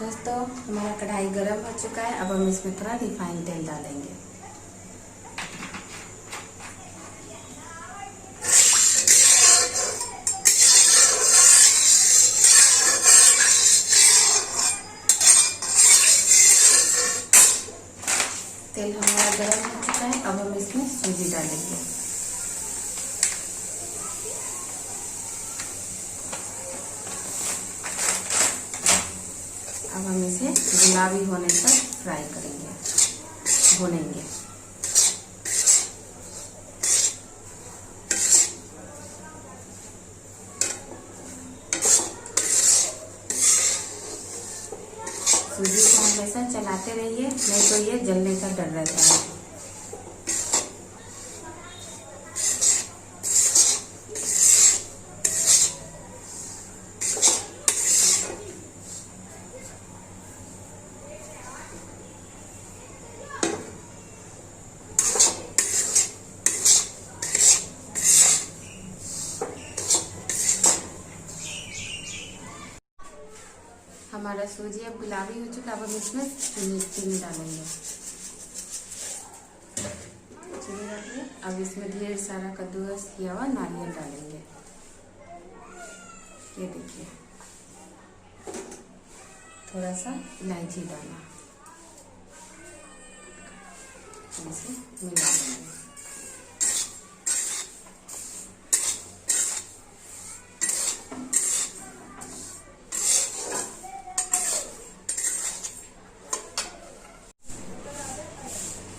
दोस्तों हमारा कढ़ाई गरम हो चुका है। अब हम इसमें थोड़ा रिफाइंड तेल डालेंगे। तेल हमारा गरम हो चुका है। अब हम इसमें सूजी डालेंगे। अब हम इसे गुलाबी होने तक फ्राई करेंगे, भूनेंगे। सूजी को हमेशा चलाते रहिए, नहीं तो ये जलने का डर रहता है। हमारा सूजी अब गुलाबी हो चुका है। अब हम इसमें चीनी डालेंगे। चीनी डालिए। अब इसमें ढेर सारा कद्दूकस किया हुआ नारियल डालेंगे। ये देखिए, थोड़ा सा इलायची डाला, इसे मिला देंगे।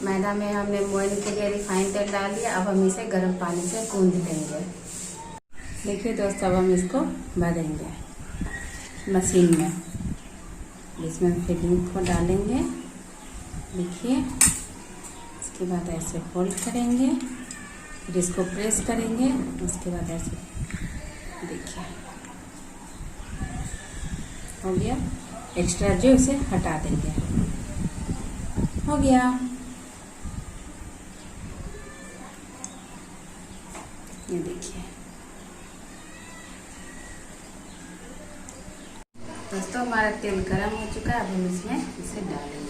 मैदा में हमने मोइन के लिए रिफाइंड तेल डाल दिया। अब हम इसे गर्म पानी से गूंद लेंगे। देखिए दोस्तों, अब हम इसको भरेंगे मशीन में। इसमें फिलिंग को डालेंगे। देखिए, इसके बाद ऐसे फोल्ड करेंगे, फिर इसको प्रेस करेंगे। उसके बाद ऐसे देखिए हो गया। एक्स्ट्रा जो इसे हटा देंगे। हो गया। ये देखिए दोस्तों, हमारा तेल गरम हो चुका है। अब हम इसमें इसे डालेंगे।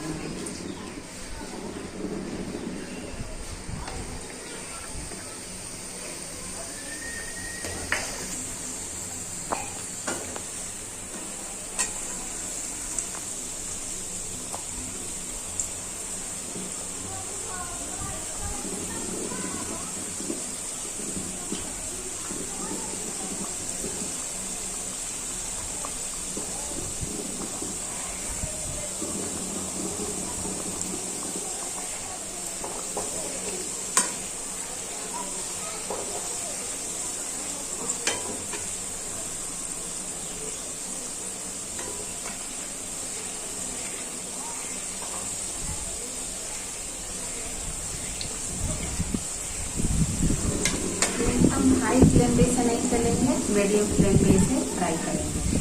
हम हाई फ्लेम पे इसे नहीं चलेंगे, मीडियम फ्लेम पे इसे फ्राई करेंगे।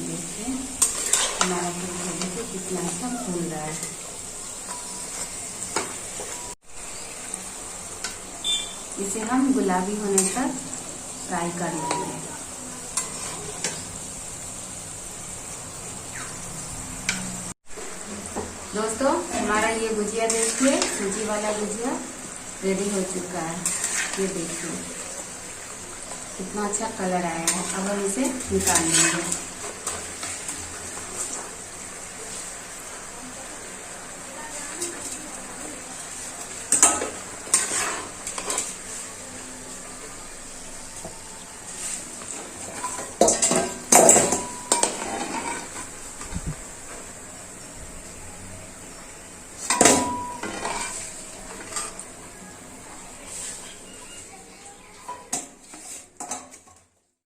देखिए हमारा देखिए कितना अच्छा फूल रहा है। इसे हम गुलाबी होने तक फ्राई कर लेंगे। दोस्तों हमारा ये गुजिया देखिए, सूजी वाला गुजिया रेडी हो चुका है। ये देखिए कितना अच्छा कलर आया है। अब हम इसे निकाल लेंगे।